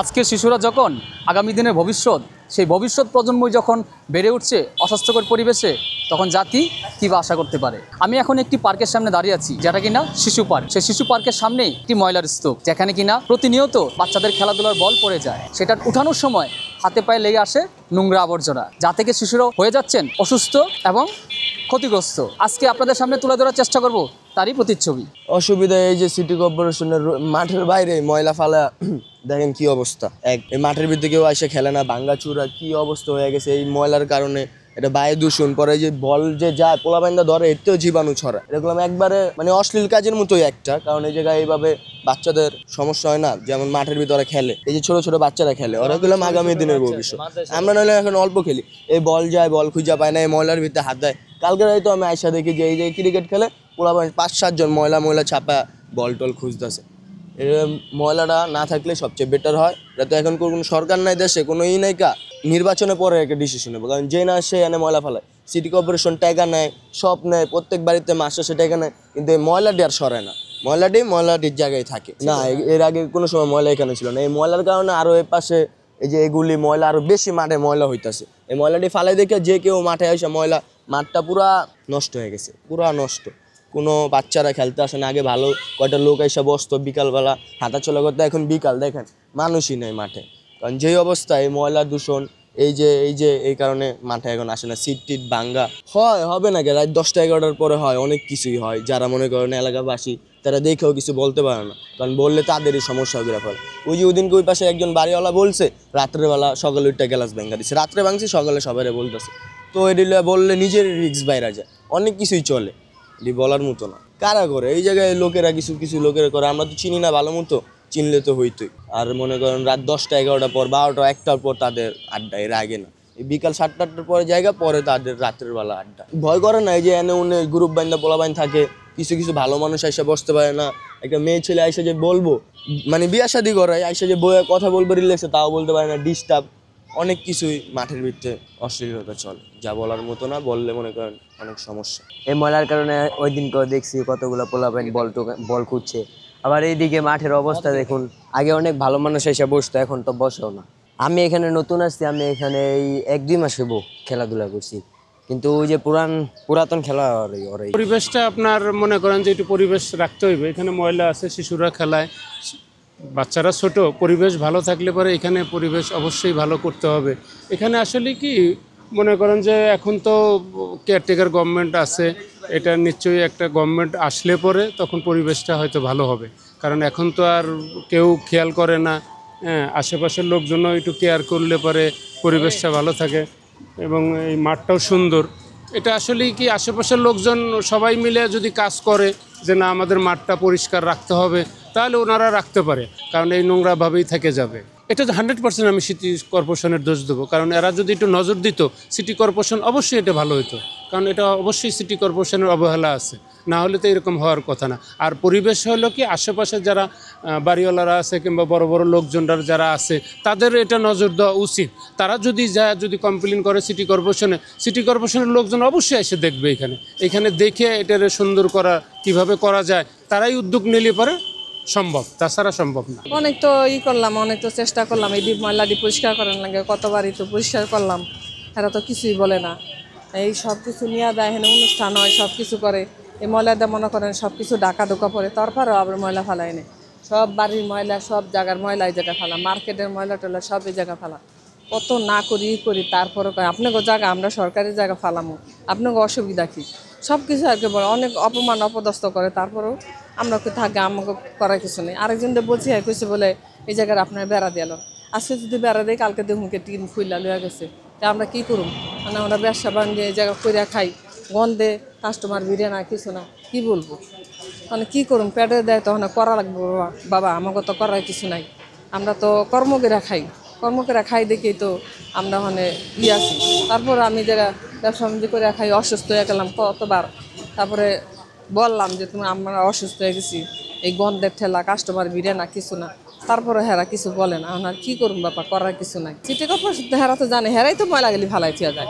আজকের শিশুরা যখন আগামী দিনের ভবিষ্যৎ, সেই ভবিষ্যৎ প্রজন্মই যখন বেড়ে উঠছে অস্বাস্থ্যকর পরিবেশে, তখন জাতি কী বা আশা করতে পারে। আমি এখন একটি পার্কের সামনে দাঁড়িয়ে আছি, যেটা কিনা শিশু পার্ক। সেই শিশু পার্কের সামনেই একটি ময়লার স্তূপ, যেখানে কিনা প্রতিনিয়ত বাচ্চাদের খেলাধুলার বল পড়ে যায়। সেটা উঠানোর সময় হাতে পায়ে লেগে আসে নোংরা আবর্জনা, যা থেকে শিশুরাও হয়ে যাচ্ছেন অসুস্থ এবং ক্ষতিগ্রস্ত। আজকে আপনাদের সামনে তুলে ধরার চেষ্টা করব তারই প্রতিচ্ছবি। অসুবিধা এই যে সিটি কর্পোরেশনের মাঠের বাইরে ময়লা ফালা, দেখেন কি অবস্থা। এই মাঠের ভিতরে কেউ এসে খেলে না, ভাঙ্গাচুরা কি অবস্থা হয়ে গেছে এই ময়লার কারণে। এটা বায়ু দূষণ, পরে যে বল যে যায় পোলাপাইন্দা ধরে, এতেও জীবাণু ছড়া। এরকম একবারে মানে অশ্লীল কাজের মতোই একটা, কারণ এই জায়গায় এইভাবে বাচ্চাদের সমস্যা হয় না। যেমন মাঠের ভিতরে খেলে, এই যে ছোট ছোট বাচ্চারা খেলে, ওরা গুলো আগামী দিনের ভবিষ্যৎ। আমরা নইলে এখন অল্প খেলি, এই বল যায়, বল খুঁজা পায় না, এই ময়লার ভিতরে হাত দেয়। কালকে হয়তো আমি আয়সা দেখি যে এই যে ক্রিকেট খেলে পোলাপাইন 5-7 জন ময়লা ছাপা বল টল খুঁজতেছে। ময়লাটা না থাকলে সবচেয়ে বেটার হয়। এটা তো এখন কোনো সরকার নাই দেশে, কোনো নাই কা নির্বাচনের পরে একটা ডিসিশন নেবো, কারণ যে না সে এনে ময়লা ফেলায়। সিটি কর্পোরেশন টাকা নেয়, সব নেয়, প্রত্যেক বাড়িতে মাসে সে টাকা নেয়, কিন্তু এই ময়লাটি আর সরে না। ময়লাটির জায়গায় থাকে না। এর আগে কোনো সময় ময়লা এখানে ছিল না। এই ময়লার কারণে আরও এর পাশে এই যে এগুলি ময়লা আরও বেশি মাঠে ময়লা হইতেছে। এই ময়লাটি ফালাই দেখে যে কেউ মাঠে আসে, মাঠটা পুরা নষ্ট হয়ে গেছে, পুরা নষ্ট। কোনো বাচ্চারা খেলতে আসে না। আগে ভালো কয়টা লোক এসে বসতো বিকালবেলা হাঁটাচলা করতে, এখন বিকাল দেখেন মানুষই নেই মাঠে। কারণ যেই অবস্থা, এই ময়লা দূষণ, এই কারণে মাঠে এখন আসে না। সিট টিট ভাঙ্গা হবে নাকি, রাত 10টা-11টার পরে হয়, অনেক কিছুই হয়। যারা মনে করেন এলাকাবাসী, তারা দেখেও কিছু বলতে পারে না, কারণ বললে তাদেরই সমস্যা হয়ে ফেলে। ওই যে ওদিনকে ওই পাশে একজন বাড়িওয়ালা বলছে রাত্রেবেলা সকালে উঠতে গ্লাস ভেঙা দিচ্ছে, রাত্রে ভাঙছি সকালে সবাই বলতেছে। তো এগুলো বললে নিজের রিস্ক বাইরা যায়, অনেক কিছুই চলে, বলার মতো না। কারা করে এই জায়গায় লোকেরা, কিছু লোকেরা করে, আমরা তো চিনি না ভালো মতো, চিনলে তো হইতোই। আর মনে করেন রাত 10টা-11টার পর, 12টা-1টার পর তাদের আড্ডা, এর আগে না। এই বিকাল 7টা-8টার পরে জায়গা, পরে তাদের রাত্রের বেলা আড্ডা। ভয় করে না এই যে এনে উনে গ্রুপ বাইন্দা পোলাবাইন থাকে, কিছু ভালো মানুষ এসে বসতে পারে না। একটা মেয়ে ছেলে আইসা যে বলবো, মানে বিয়া শাদি করে আইসা যে বইয়ে কথা বলবো রিল্যাক্সে, তাও বলতে পারে না, ডিস্টার্ব। অনেক কিছুই মাঠের ভিতরে অশ্লীলতা চলে, যা বলার মতো না, বললে মনে করেন অনেক সমস্যা। এই ময়লার কারণে ওই দিনকেও দেখছি কতগুলো পোলাপাইন বল খুঁজছে। আবার এইদিকে মাঠের অবস্থা দেখুন, আগে অনেক ভালো মানুষ এসে বসতো, এখন তো বসেও না। আমি এখানে নতুন আসছি, আমি এখানে এই 1-2 মাস হবো খেলাধুলা করছি, কিন্তু ওই যে পুরাতন খেলা পরিবেশটা আপনার মনে করেন যে একটু পরিবেশ রাখতে হইবে। এখানে ময়লা আছে, শিশুরা খেলায়, বাচ্চারা ছোট, পরিবেশ ভালো থাকলে পরে এখানে পরিবেশ অবশ্যই ভালো করতে হবে। এখানে আসলে কি মনে করেন যে এখন তো কেয়ারটেকার গভর্নমেন্ট আছে, এটা নিশ্চয়ই একটা গভর্নমেন্ট আসলে পরে তখন পরিবেশটা হয়তো ভালো হবে। কারণ এখন তো আর কেউ খেয়াল করে না। হ্যাঁ, আশেপাশের লোকজনও একটু কেয়ার করলে পরে পরিবেশটা ভালো থাকে এবং এই মাঠটাও সুন্দর। এটা আসলেই কি আশেপাশের লোকজন সবাই মিলে যদি কাজ করে যে না আমাদের মাঠটা পরিষ্কার রাখতে হবে, তাহলে ওনারা রাখতে পারে, কারণ এই নোংরাভাবেই থেকে যাবে। এটা 100% আমি সিটি কর্পোরেশনের দোষ দেবো, কারণ এরা যদি একটু নজর দিত, সিটি কর্পোরেশন অবশ্যই এটা ভালো হতো। কারণ এটা অবশ্যই সিটি কর্পোরেশনের অবহেলা আছে, না হলে তো এরকম হওয়ার কথা না। আর পরিবেশ হলো কি আশেপাশে যারা বাড়িওয়ালারা আছে কিংবা বড় বড় লোকজনরা যারা আছে, তাদের এটা নজর দেওয়া উচিত। তারা যদি কমপ্লেন করে সিটি কর্পোরেশনের লোকজন অবশ্যই এসে দেখবে এখানে দেখে এটার সুন্দর করা কিভাবে করা যায়, তারাই উদ্যোগ নিলে পরে সম্ভব, তাছাড়া সম্ভব না। অনেক তো করলাম, অনেক তো চেষ্টা করলাম, এই ময়লাটি পরিষ্কার করার লাগে, কতবারই তো পরিষ্কার করলাম, এরা তো কিছুই বলে না। এই সব কিছু নিয়ে দেয়, এখানে অনুষ্ঠান হয়, সব কিছু করে, এই ময়লাটা মনে করেন সব কিছু ঢাকা করে, তারপরেও আবার ময়লা ফেলায় নেই। সব বাড়ির ময়লা, সব জায়গার ময়লা এই জায়গায় ফেলা, মার্কেটের ময়লা টয়লা সব এই জায়গায় ফেলা। কত না করি তারপরে আপনাকে জায়গা আমরা সরকারি জায়গা ফালামো, আপনাকে অসুবিধা কী, সব কিছু আর কি বলে, অনেক অপমান অপদস্থ করে, তারপরেও আমরা থাকে, আমাকে করার কিছু নেই। আরেকজনদের বলছি কইছে বলে এই জায়গায় আপনার বেড়া দিল, আজকে যদি বেড়া দেয় কালকে দেখুনকে টিন খুইলা লইয়া গেছে, তা আমরা কী করুম? মানে আমরা ব্যবসা বাণিজ্য এই জায়গা কইরা খাই, গন্ধে কাস্টমার ভিড়ে না, কিছু না, কি বলবো, মানে কী করুম? পেটে দেয় তখন করা লাগবে বাবা, আমাকে তো করার কিছু নাই, আমরা তো কর্মকেরা খাই দেখেই তো আমরা ওখানে আছি। তারপর আমি যারা ব্যবসা বাণিজ্য করে খাই, অসুস্থ হয়ে গেলাম কতবার, তারপরে বললাম যে তুমি আমরা অসুস্থ হয়ে গেছি, এই গন্ধের ঠেলা, কাস্টমার ভিড়ে না, কিছু না, তারপরে হেরা কিছু বলে না। আর কী করুন বাবা, করার কিছু নাই। সিটি কর্পোরেশন তো হেরা তো জানে, হেরাই তো ময়লা গেলি ফালাই থিয়া যায়,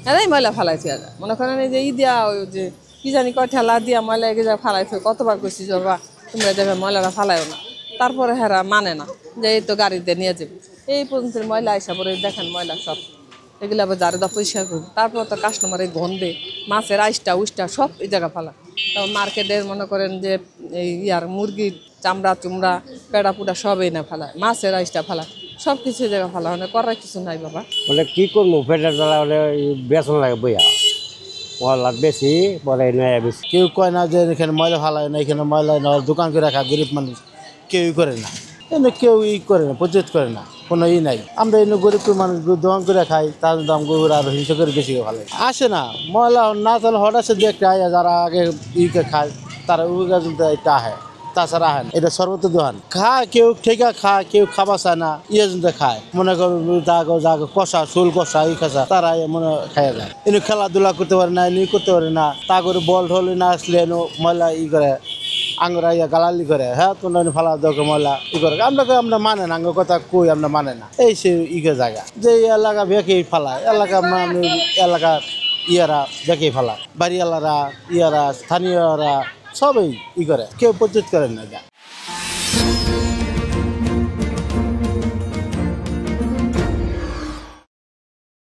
হেরাই ময়লা ফালাই থিয়া যায়। মনে করেন এই যে দিয়া ওই যে কি জানি কয় ঠেলা দিয়া ময়লা এগে যা ফালাই থিয়ে, কতবার করছি যে বাবা তোমরা যাবে ময়লাটা ফালাইও না, তারপরে হেরা মানে না যে এই তো গাড়িতে নিয়ে যাবে। এই পর্যন্ত ময়লা আসা পরে দেখেন ময়লা সব এগুলো আবার জারুদা পরিষ্কার করবে। তারপর তো কাস্টমারে গন্ধে মাছের আইসটা উইসটা সব এই জায়গা ফেলা। তারপর মার্কেটের মনে করেন যে এই ইয়ার মুরগির চামড়া চুমড়া পেড়া পুড়া সবই না ফেলায়, মাছের আইসটা ফেলা, সব কিছু এই জায়গা ফেলা, মানে করার কিছু নাই বাবা। বলে কি করবো পেটের জ্বালা বলে বেসন লাগে বইয়া মহল্লার বেশি বলে নয় বেশি। কেউ কয় না যে এখানে ময়লা ফালায় না, এখানে ময়লা না, দোকান করে রাখা গরিব মানুষ কেউই করে না, এনে কেউ করে না, প্রতিরোধ করে না, কোনো নাই। আমরা এনে গরিব মানুষ দোকান করে খাই, তার দাম গরুর আর হিংসা করে বেশি ভালো আসে না। ময়লা না তাহলে হঠাৎ দিয়ে একটা যারা আগে খায় তারা এটা আহে, তাছাড়া আহে না। এটা সর্বত্র দোকান খায়, কেউ ঠেকা খায়, কেউ খাবার চায় না, খায় মনে করো জাগো কষা শোল কষা এই কষা তারা মনে খাইয়া যায়। এনে খেলাধুলা করতে পারে না, এনে করতে পারে না, তা করে বল ঢল না আসলে ময়লা করে আঙ্গুরা গালালি করে, হ্যাঁ কোনো ফালা দরকার ময়লা করে। আমরা মানে না, আঙ্গুর কথা কই আমরা মানে না। এই সে জায়গা যে এলাকা বেঁকেই ফালায়, এলাকা ইয়ারা বেঁকেই ফালায়, বাড়িওয়ালারা ইয়ারা স্থানীয়রা সবই করে, কেউ প্রতিরোধ করেন না।